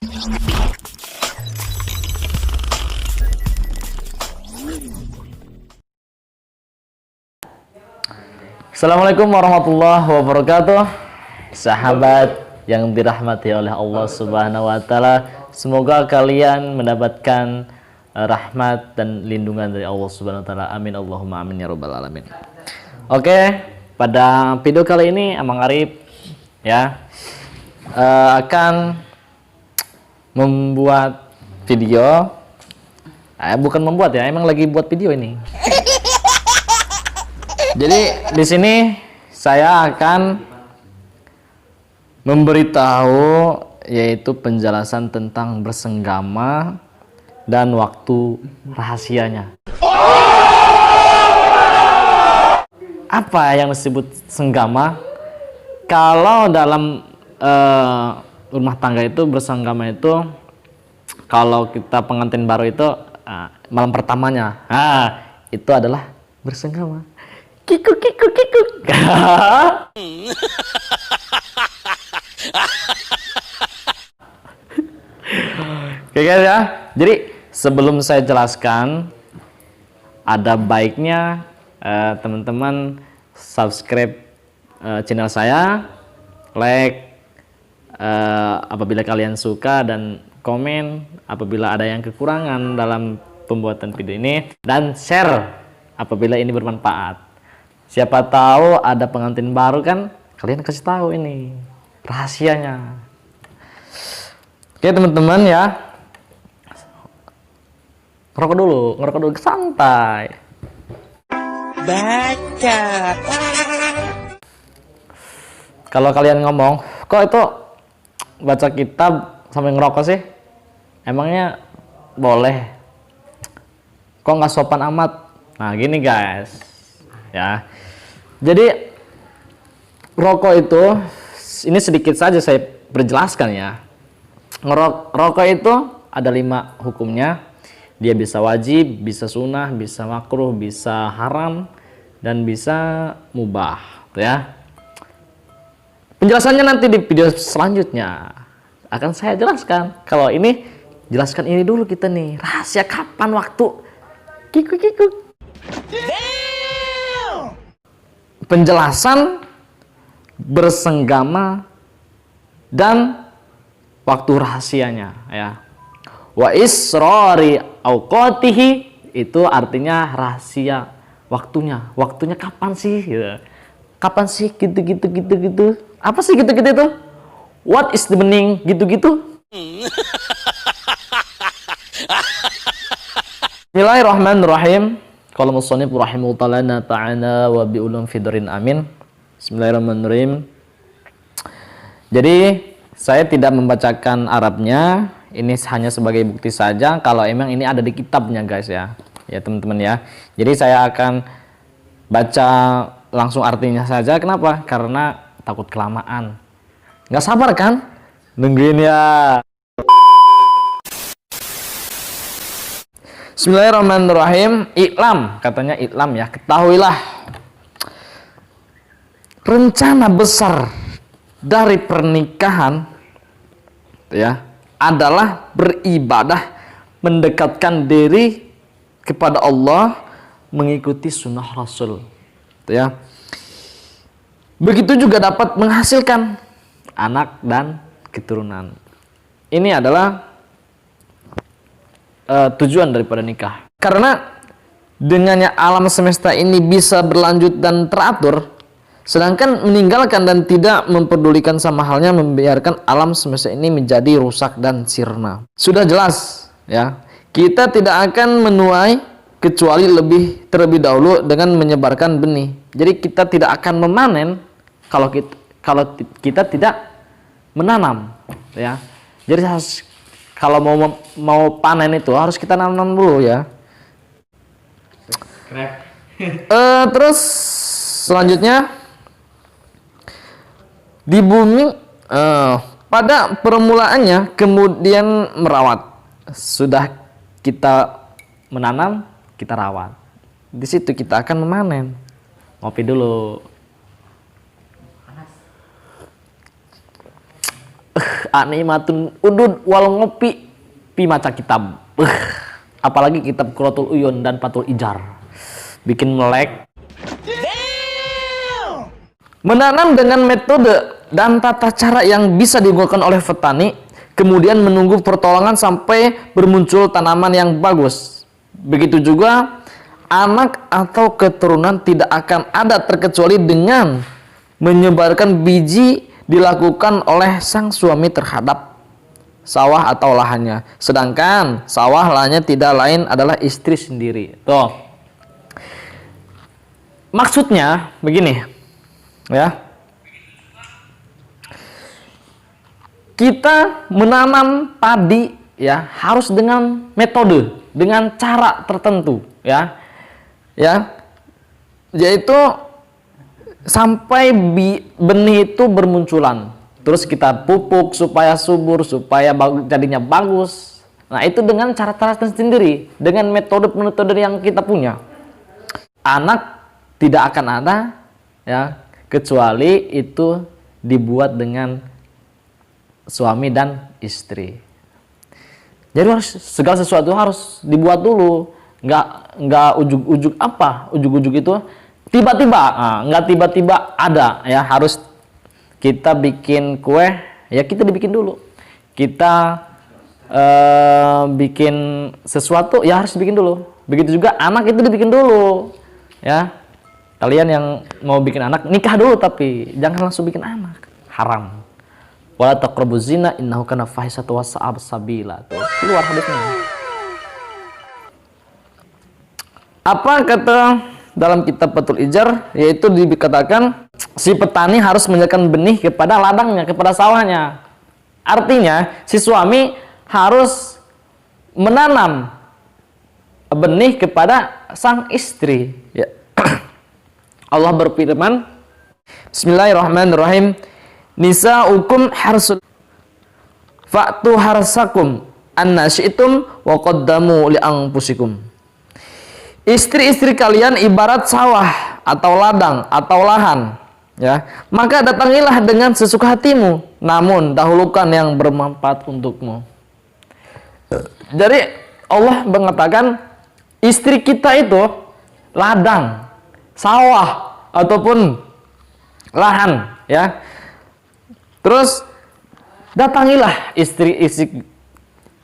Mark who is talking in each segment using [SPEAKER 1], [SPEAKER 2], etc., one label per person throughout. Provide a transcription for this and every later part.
[SPEAKER 1] Assalamualaikum warahmatullahi wabarakatuh. Sahabat yang dirahmati oleh Allah Subhanahu wa taala, semoga kalian mendapatkan rahmat dan lindungan dari Allah Subhanahu wa taala. Amin Allahumma amin ya rabbal alamin. Oke, pada video kali ini Amang Arif ya akan membuat video. Bukan membuat ya, emang lagi buat video ini. Jadi di sini saya akan memberitahu yaitu penjelasan tentang bersenggama dan waktu rahasianya. Apa yang disebut senggama? Kalau dalam rumah tangga itu bersenggama itu, kalau kita pengantin baru itu malam pertamanya, itu adalah bersenggama. Kikuk kikuk kikuk. Oke guys ya. Jadi sebelum saya jelaskan, ada baiknya teman-teman subscribe channel saya, like apabila kalian suka, dan komen apabila ada yang kekurangan dalam pembuatan video ini, dan share apabila ini bermanfaat. Siapa tahu ada pengantin baru kan, kalian kasih tahu ini rahasianya. Oke teman-teman ya, ngerokok dulu santai. Baca. Kalau kalian ngomong, kok itu baca kitab sampai ngerokok sih? Emangnya boleh? Kok nggak sopan amat? Nah gini guys, ya. Jadi rokok itu, ini sedikit saja saya perjelaskan ya. Rokok itu ada 5 hukumnya. Dia bisa wajib, bisa sunnah, bisa makruh, bisa haram, dan bisa mubah, ya. Penjelasannya nanti di video selanjutnya akan saya jelaskan. Kalau ini, jelaskan ini dulu kita nih, rahasia kapan waktu kikuk. Penjelasan bersenggama dan waktu rahasianya ya. Wa israri auqatihi, itu artinya rahasia waktunya. Waktunya kapan sih? Gitu. Kapan sih gitu. Apa sih gitu-gitu itu? What is the meaning gitu-gitu? Bismillahirrahmanirrahim. Qala musannif rahimahullah ta'ala wa bi ulum fidrin amin. Bismillahirrahmanirrahim. Jadi saya tidak membacakan Arabnya, ini hanya sebagai bukti saja kalau emang ini ada di kitabnya guys ya. Ya teman-teman ya. Jadi saya akan baca langsung artinya saja. Kenapa? Karena takut kelamaan. Nggak sabar kan? Nungguin ya. Bismillahirrahmanirrahim. Iklam, katanya iklam ya, ketahuilah rencana besar dari pernikahan ya adalah beribadah, mendekatkan diri kepada Allah, mengikuti sunnah Rasul ya. Begitu juga dapat menghasilkan anak dan keturunan. Ini adalah tujuan daripada nikah. Karena dengannya alam semesta ini bisa berlanjut dan teratur, sedangkan meninggalkan dan tidak memperdulikan sama halnya membiarkan alam semesta ini menjadi rusak dan sirna. Sudah jelas ya, kita tidak akan menuai kecuali terlebih dahulu dengan menyebarkan benih. Jadi kita tidak akan memanen kalau kita tidak menanam ya. Jadi kalau mau panen itu harus kita nanam dulu ya. Terus selanjutnya di bumi pada permulaannya kemudian merawat. Sudah kita menanam, kita rawat. Di situ kita akan memanen. Ngopi dulu. Animatun udud wal ngopi pi maca kitab. Apalagi kitab Quratul Uyun dan Fathul Ijar. Bikin melek. Menanam dengan metode dan tata cara yang bisa digunakan oleh petani, kemudian menunggu pertolongan sampai bermuncul tanaman yang bagus. Begitu juga anak atau keturunan tidak akan ada terkecuali dengan menyebarkan biji dilakukan oleh sang suami terhadap sawah atau lahannya. Sedangkan sawah lahannya tidak lain adalah istri sendiri. Tuh. Maksudnya begini, ya. Kita menanam padi ya harus dengan metode, dengan cara tertentu, ya. Yaitu sampai benih itu bermunculan, terus kita pupuk supaya subur, supaya jadinya bagus. Nah, itu dengan cara-cara sendiri, dengan metode-metode yang kita punya. Anak tidak akan ada ya kecuali itu dibuat dengan suami dan istri. Jadi harus segala sesuatu harus dibuat dulu. Nggak ujuk-ujuk itu tiba-tiba, nggak tiba-tiba ada ya. Harus kita bikin kue ya, kita dibikin dulu. Kita bikin sesuatu ya harus dibikin dulu. Begitu juga anak itu dibikin dulu ya. Kalian yang mau bikin anak, nikah dulu, tapi jangan langsung bikin anak, haram. Wala taqrabuz zina innahu kana fahisatan wa sa'a sabila. Tuh keluar hadisnya. Apa kata dalam kitab Fathul Ijar, yaitu dikatakan si petani harus menyerahkan benih kepada ladangnya, kepada sawahnya. Artinya si suami harus menanam benih kepada sang istri, ya. Allah berfirman, Bismillahirrahmanirrahim, nisa'ukum harsul fa'tu harsakum anna syi'tum wa qaddamu li anfusikum. Istri-istri kalian ibarat sawah atau ladang atau lahan, ya. Maka datangilah dengan sesuka hatimu, namun dahulukan yang bermanfaat untukmu. Jadi Allah mengatakan istri kita itu ladang, sawah ataupun lahan, ya. Terus datangilah istri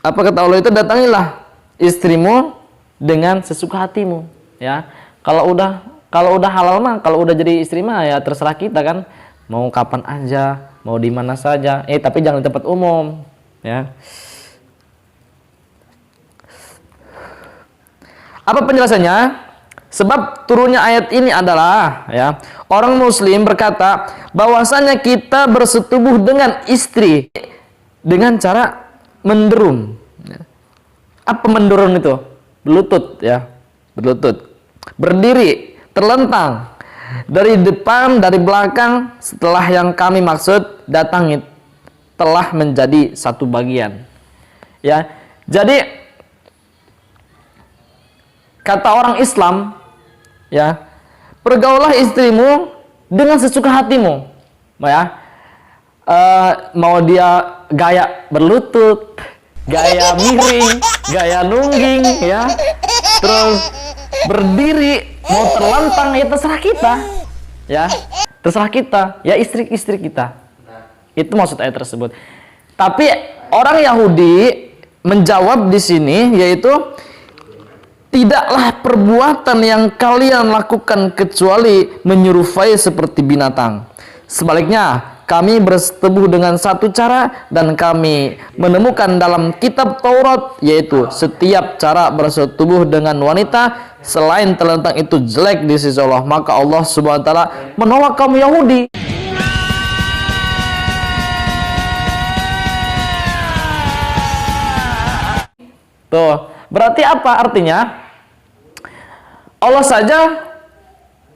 [SPEAKER 1] apa kata Allah itu, datangilah istrimu dengan sesuka hatimu, ya. Kalau udah halal mah, kalau udah jadi istri mah ya terserah kita kan, mau kapan aja, mau di mana saja, tapi jangan di tempat umum, ya. Apa penjelasannya? Sebab turunnya ayat ini adalah, ya, orang muslim berkata bahwasanya kita bersetubuh dengan istri dengan cara menderum. Apa menderum itu? Berlutut, ya, berlutut, berdiri, terlentang, dari depan, dari belakang, setelah yang kami maksud datangi telah menjadi satu bagian, ya. Jadi kata orang Islam, ya, pergaulah istrimu dengan sesuka hatimu, ya. Mau dia gaya berlutut, gaya miring, gaya nungging, ya, terus berdiri, mau terlentang, ya terserah kita, ya, terserah kita, ya, istri-istri kita. Itu maksud ayat tersebut. Tapi orang Yahudi menjawab di sini, yaitu tidaklah perbuatan yang kalian lakukan kecuali menyerupai seperti binatang. Sebaliknya, kami bersetubuh dengan satu cara dan kami menemukan dalam kitab Taurat, yaitu setiap cara bersetubuh dengan wanita selain terlentang itu jelek di sisi Allah. Maka Allah Subhanahu wa taala menolak kaum Yahudi. Tuh, berarti apa artinya? Allah saja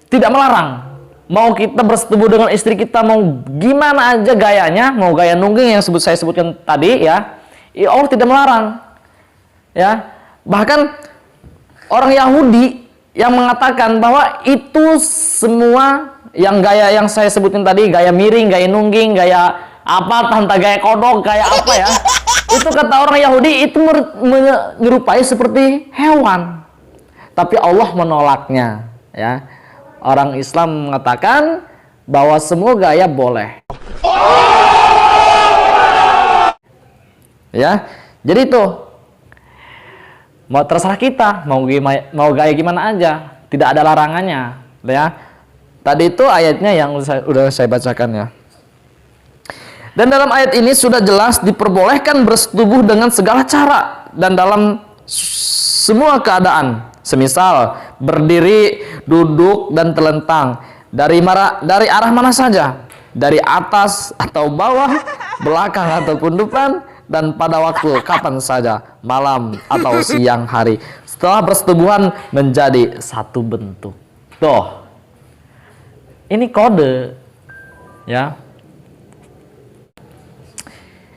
[SPEAKER 1] tidak melarang. Mau kita bersetubuh dengan istri kita, mau gimana aja gayanya, mau gaya nungging yang saya sebutkan tadi, ya, Allah tidak melarang, ya. Bahkan orang Yahudi yang mengatakan bahwa itu semua yang gaya yang saya sebutkan tadi, gaya miring, gaya nungging, gaya apa tanta gaya kodok kayak apa ya? Itu kata orang Yahudi itu menyerupai seperti hewan. Tapi Allah menolaknya, ya. Orang Islam mengatakan bahwa semua gaya boleh. Ya. Jadi itu mau terserah kita, mau gaya gimana aja, tidak ada larangannya, ya. Tadi itu ayatnya yang udah saya bacakan ya. Dan dalam ayat ini sudah jelas diperbolehkan bersetubuh dengan segala cara dan dalam semua keadaan. Semisal berdiri, duduk, dan telentang dari arah mana saja, dari atas atau bawah, belakang ataupun depan, dan pada waktu kapan saja, malam atau siang hari, setelah persetubuhan menjadi satu bentuk. Tuh, ini kode, ya.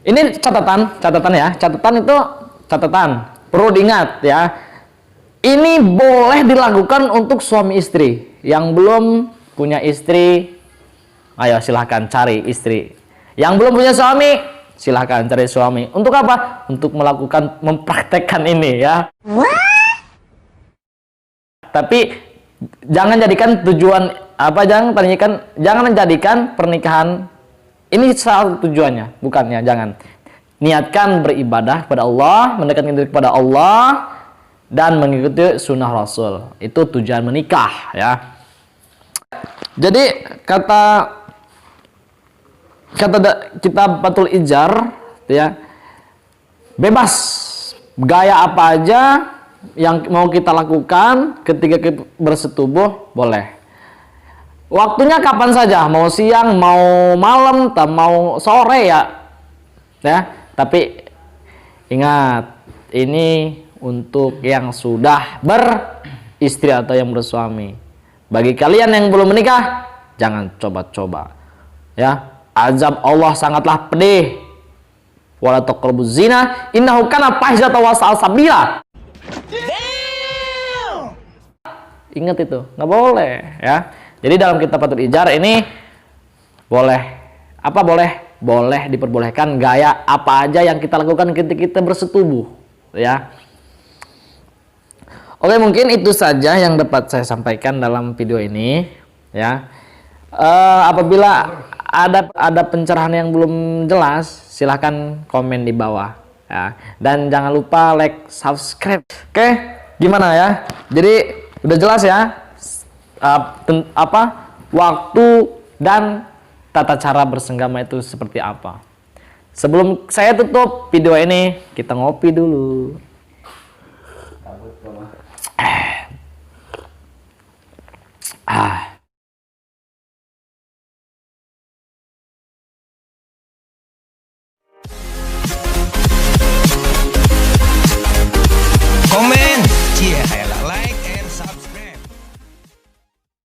[SPEAKER 1] Ini catatan ya. Catatan. Perlu diingat ya. Ini boleh dilakukan untuk suami istri. Yang belum punya istri, ayo silahkan cari istri. Yang belum punya suami, silahkan cari suami. Untuk apa? Untuk mempraktekkan ini ya. Tapi jangan jadikan tujuan jangan menjadikan pernikahan ini salah tujuannya, bukannya, jangan. Niatkan beribadah kepada Allah, mendekatkan diri kepada Allah, dan mengikuti sunnah Rasul. Itu tujuan menikah, ya. Jadi kata kitab Fathul Ijar, ya, bebas gaya apa aja yang mau kita lakukan ketika kita bersetubuh boleh. Waktunya kapan saja, mau siang, mau malam, mau sore ya. Tapi ingat, ini untuk yang sudah beristri atau yang bersuami. Bagi kalian yang belum menikah, jangan coba-coba. Ya, azab Allah sangatlah pedih. Wala taqrabuz zina, innahu kana fahsyatan wa sa'a sabila. Ingat itu, nggak boleh ya. Jadi dalam kitab Fathul Ijar ini boleh diperbolehkan gaya apa aja yang kita lakukan ketika kita bersetubuh, ya. Oke, mungkin itu saja yang dapat saya sampaikan dalam video ini, ya. Apabila ada pencerahan yang belum jelas, silahkan komen di bawah, ya. Dan jangan lupa like, subscribe. Oke, gimana ya? Jadi udah jelas ya. Waktu dan tata cara bersenggama itu seperti apa. Sebelum saya tutup video ini, kita ngopi dulu.